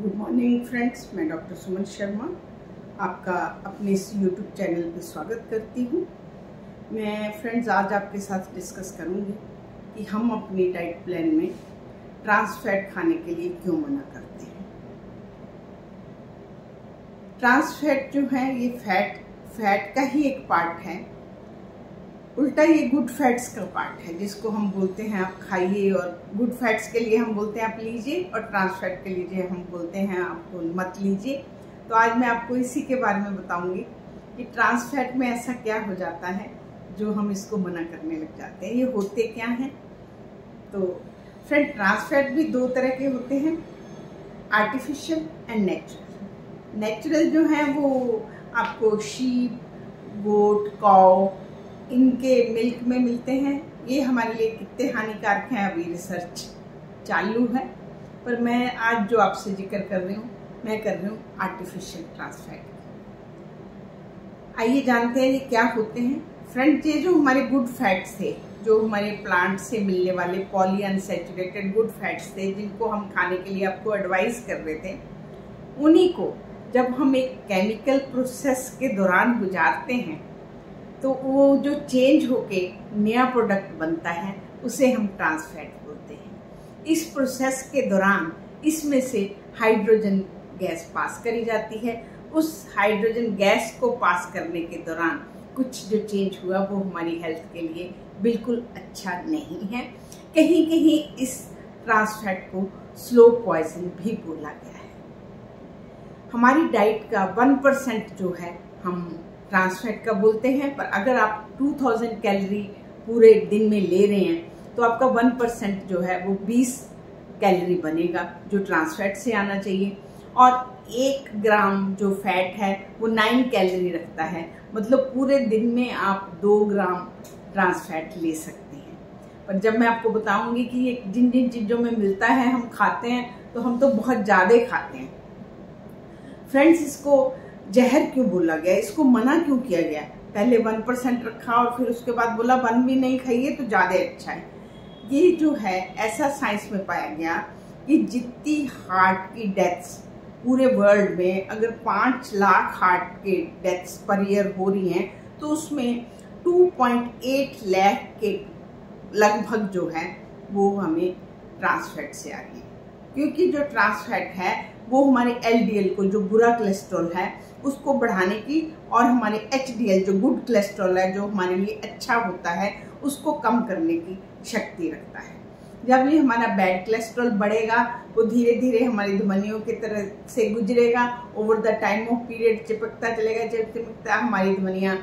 Good morning friends, मैं doctor Suman Sharma आपका अपने इस यूट्यूब चैनल पे स्वागत करती हूँ। मैं फ्रेंड्स आज आपके साथ डिस्कस करूँगी कि हम अपनी डाइट प्लान में ट्रांस फैट खाने के लिए क्यों मना करते हैं। ट्रांस फैट जो है ये फैट का ही एक पार्ट है, उल्टा ये गुड फैट्स का पार्ट है, जिसको हम बोलते हैं आप खाइए, और गुड फैट्स के लिए हम बोलते हैं आप लीजिए, और ट्रांस फैट के लिए हम बोलते हैं आपको मत लीजिए। तो आज मैं आपको इसी के बारे में बताऊंगी कि ट्रांस फैट में ऐसा क्या हो जाता है जो हम इसको मना करने लग जाते हैं, ये होते क्या हैं। तो फ्रेंड, ट्रांस फैट भी दो तरह के होते हैं, आर्टिफिशियल एंड नेचुरल। नेचुरल जो है वो आपको शीप, गोट, काऊ इनके मिल्क में मिलते हैं। ये हमारे लिए कितने हानिकारक हैं अभी रिसर्च चालू है, पर मैं आज जो आपसे जिक्र कर रही हूँ मैं कर रही हूँ आर्टिफिशियल ट्रांस फैट। आइए जानते हैं ये क्या होते हैं। फ्रेंड, ये जो हमारे गुड फैट्स थे, जो हमारे प्लांट से मिलने वाले पॉली अनसैचुरेटेड गुड फैट्स थे, जिनको हम खाने के लिए आपको एडवाइस कर रहे थे, उन्हीं को जब हम एक केमिकल प्रोसेस के दौरान गुजारते हैं तो वो जो चेंज होके नया प्रोडक्ट बनता है उसे हम ट्रांस फैट बोलते हैं। इस प्रोसेस के दौरान इसमें से हाइड्रोजन गैस पास करी जाती है। उस हाइड्रोजन गैस को पास करने के दौरान कुछ जो चेंज हुआ वो हमारी हेल्थ के लिए बिल्कुल अच्छा नहीं है। कहीं कहीं इस ट्रांस फैट को स्लो पॉइजन भी बोला गया है। हमारी डाइट का 1% जो है हम ट्रांस फैट का बोलते हैं, पर अगर आप 2000 कैलोरी पूरे दिन में ले रहे हैं तो आपका 1% जो है वो 20 कैलोरी बनेगा, जो ट्रांस फैट से आना चाहिए। और 1 ग्राम जो फैट है वो 9 कैलोरी रखता है, मतलब पूरे दिन में आप 2 ग्राम ट्रांस फैट ले सकते हैं। पर जब मैं आपको बताऊंगी कि ये जिन जिन चीज़ों में मिलता है हम खाते हैं, तो हम तो बहुत ज़्यादा खाते हैं। फ्रेंड्स, इसको जहर क्यों बोला गया, इसको मना क्यों किया गया? पहले 1% रखा और फिर उसके बाद बोला 1 भी नहीं खाइए तो ज़्यादा अच्छा है। ये जो है ऐसा साइंस में पाया गया कि जितनी हार्ट की डेथ्स पूरे वर्ल्ड में, अगर 5 लाख हार्ट के डेथ्स पर ईयर हो रही हैं, तो उसमें 2.8 लाख के लगभग जो है वो हमें ट्रांस फैट से आ रही है। क्योंकि जो ट्रांस फैट है वो हमारे LDL को, जो बुरा कोलेस्ट्रॉल है, उसको बढ़ाने की, और हमारे HDL जो गुड कोलेस्ट्रॉल है, जो हमारे लिए अच्छा होता है, उसको कम करने की शक्ति रखता है। जब ये हमारा बैड कोलेस्ट्रॉल बढ़ेगा वो धीरे धीरे हमारी धमनियों की तरह से गुजरेगा, over the time of period चिपकता चलेगा। जब चिपकता हमारी धमनियाँ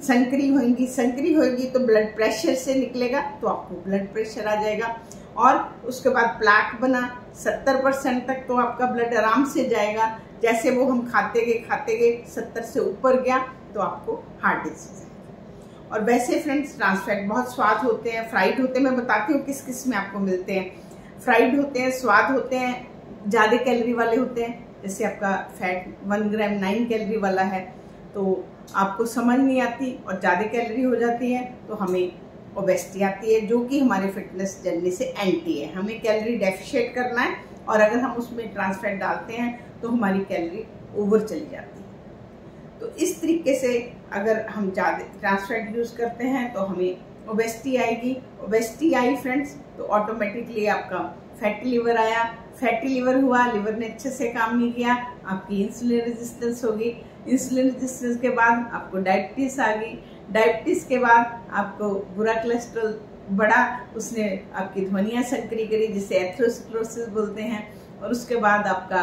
संकरी होगी तो ब्लड प्रेशर से निकलेगा, तो आपको ब्लड प्रेशर आ जाएगा। और उसके बाद प्लाक बना 70% तक तो आपका ब्लड आराम से जाएगा। जैसे वो हम खाते गए 70 से ऊपर गया तो आपको हार्ट डिजीज है। और वैसे फ्रेंड्स, ट्रांस फैट बहुत स्वाद होते हैं, फ्राइड होते हैं। मैं बताती हूँ किस किस में आपको मिलते हैं। फ्राइड होते हैं, स्वाद होते हैं, ज़्यादा कैलोरी वाले होते हैं। जैसे आपका फैट 1 ग्राम 9 कैलोरी वाला है तो आपको समझ नहीं आती और ज़्यादा कैलोरी हो जाती है तो हमें ओबेसिटी आती है, जो कि हमारे फिटनेस जर्नी से एंटी है। हमें कैलोरी डेफिशिएट करना है, और अगर हम उसमें ट्रांस फैट डालते हैं तो हमारी कैलोरी ओवर चली जाती है। तो इस तरीके से अगर हम ज़्यादा ट्रांस फैट यूज़ करते हैं तो हमें ओबेसिटी आएगी। ओबेसिटी आई फ्रेंड्स तो ऑटोमेटिकली आपका फैटी लिवर आया। फैटी लिवर हुआ, लिवर ने अच्छे से काम नहीं किया, आपकी इंसुलिन रेजिस्टेंस होगी। इंसुलिन रेजिस्टेंस के बाद आपको डायबिटीज आ गई। डायबिटीज के बाद आपको बुरा कोलेस्ट्रॉल बढ़ा, उसने आपकी धमनियाँ संकरी करी, जिसे एथेरोस्क्लेरोसिस बोलते हैं। और उसके बाद आपका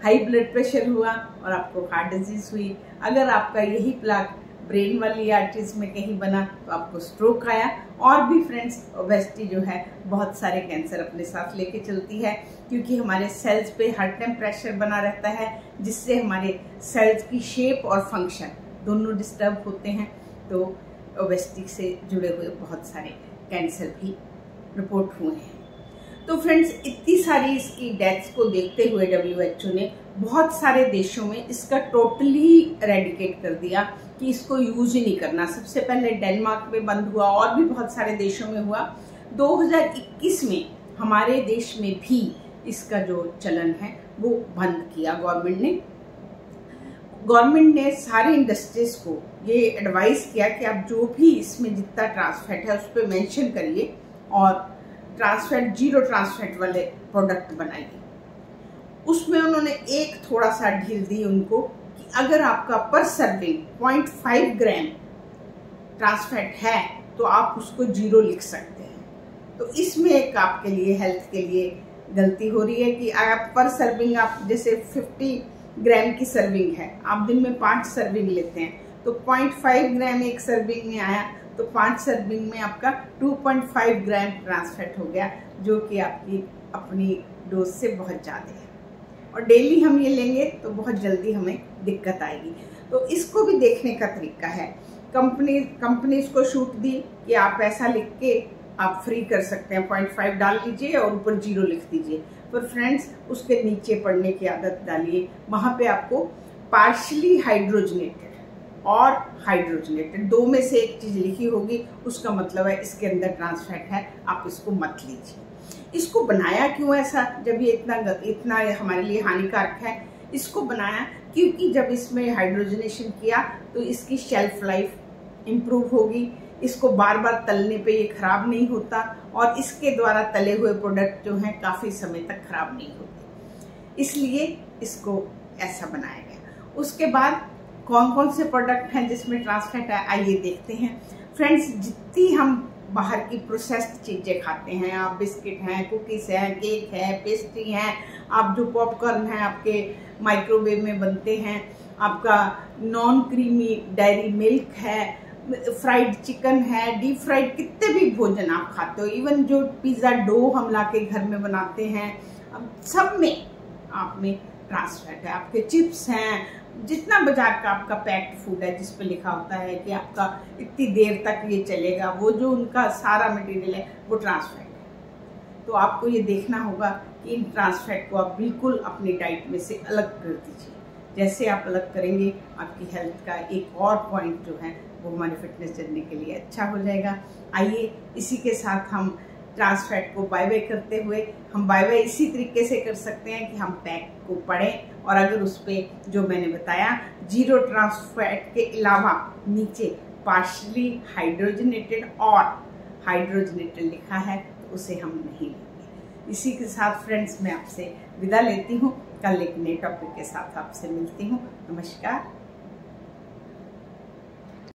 हाई ब्लड प्रेशर हुआ और आपको हार्ट डिजीज हुई। अगर आपका यही प्लाक ब्रेन वाली आर्टरीज में कहीं बना तो आपको स्ट्रोक आया। और भी फ्रेंड्स, ओबेसिटी जो है बहुत सारे कैंसर अपने साथ लेके चलती है, क्योंकि हमारे सेल्स पे हर टाइम प्रेशर बना रहता है, जिससे हमारे सेल्स की शेप और फंक्शन दोनों डिस्टर्ब होते हैं। तो ओबेसिटी से जुड़े हुए बहुत सारे कैंसर भी रिपोर्ट हुए हैं। तो फ्रेंड्स, इतनी सारी इसकी डेथ्स को देखते हुए WHO ने बहुत सारे देशों में इसका टोटली एरेडिकेट कर दिया कि इसको यूज ही नहीं करना। सबसे पहले डेनमार्क में बंद हुआ, और भी बहुत सारे देशों में हुआ। 2021 में हमारे देश में भी इसका जो चलन है वो बंद किया गवर्नमेंट ने सारे इंडस्ट्रीज को ये एडवाइस किया कि आप जो भी इसमें जितना ट्रांसफैट है उस पर मेंशन करिए और ट्रांसफैट, जीरो ट्रांसफैट वाले प्रोडक्ट बनाइए। उसमें उन्होंने एक थोड़ा सा ढील दी उनको कि अगर आपका पर सर्विंग 0.5 ग्राम ट्रांसफैट है तो आप उसको जीरो लिख सकते हैं। तो इसमें एक आपके लिए हेल्थ के लिए गलती हो रही है कि आप पर सर्विंग, आप जैसे 50 ग्राम की सर्विंग है, आप दिन में 5 सर्विंग लेते हैं तो 0.5 ग्राम एक सर्विंग में आया तो 5 सर्विंग में आपका 2.5 ग्राम ट्रांसफैट हो गया, जो कि आपकी अपनी डोज से बहुत ज़्यादा है और डेली हम ये लेंगे तो बहुत जल्दी हमें दिक्कत आएगी। तो इसको भी देखने का तरीका है। कंपनी को छूट दी कि आप ऐसा लिख के आप फ्री कर सकते हैं, 0.5 डाल लीजिए और ऊपर जीरो लिख दीजिए। पर फ्रेंड्स, उसके नीचे पढ़ने की आदत डालिए, वहां पे आपको पार्शियली हाइड्रोजनेटेड और हाइड्रोजनेटेड दो में से एक चीज लिखी होगी, उसका मतलब है इसके अंदर ट्रांसफैट है, आप इसको मत लीजिए। इसको बनाया क्यों ऐसा, जब ये इतना हमारे लिए हानिकारक है? इसको बनाया क्योंकि जब इसमें हाइड्रोजनेशन किया तो इसकी शेल्फ लाइफ इंप्रूव होगी, इसको बार बार तलने पे ये खराब नहीं होता और इसके द्वारा तले हुए प्रोडक्ट जो हैं काफी समय तक खराब नहीं होते, इसलिए इसको ऐसा बनाया गया। उसके बाद कौन कौन से प्रोडक्ट हैं जिसमें ट्रांसफैट है, आइए देखते हैं। फ्रेंड्स, जितनी हम बाहर की प्रोसेस्ड चीजें खाते हैं, आप बिस्किट हैं, कुकीज हैं, केक है, पेस्ट्री हैं, आप जो पॉपकॉर्न हैं आपके माइक्रोवेव में बनते हैं, आपका नॉन क्रीमी डेयरी मिल्क है, फ्राइड चिकन है, डीप फ्राइड कितने भी भोजन आप खाते हो, इवन जो पिज्जा डो हम लाके घर में बनाते हैं, सब में आप में ट्रांसफैट है। आपके चिप्स हैं, जितना बाजार का आपका पैक्ड फूड है जिस पे लिखा होता है कि आपका इतनी देर तक ये चलेगा, वो जो उनका सारा मटेरियल है वो ट्रांसफैट है। तो आपको ये देखना होगा कि इन ट्रांसफैट को आप बिल्कुल अपनी डाइट में से अलग कर दीजिए। जैसे आप अलग करेंगे, आपकी हेल्थ का एक और पॉइंट जो है वो हमारी फिटनेस जर्नी के लिए अच्छा हो जाएगा। आइए इसी के साथ हम ट्रांसफैट को बाय बाय करते हुए, हम बाय बाय इसी तरीके से कर सकते हैं कि हम पैक को पढ़ें और अगर उस पर जो मैंने बताया जीरो ट्रांसफैट के अलावा नीचे पार्शियली हाइड्रोजनेटेड और हाइड्रोजनेटेड लिखा है तो उसे हम नहीं लेंगे। इसी के साथ फ्रेंड्स, मैं आपसे विदा लेती हूँ। कल एक नए टॉपिक के साथ आपसे मिलती हूँ। नमस्कार।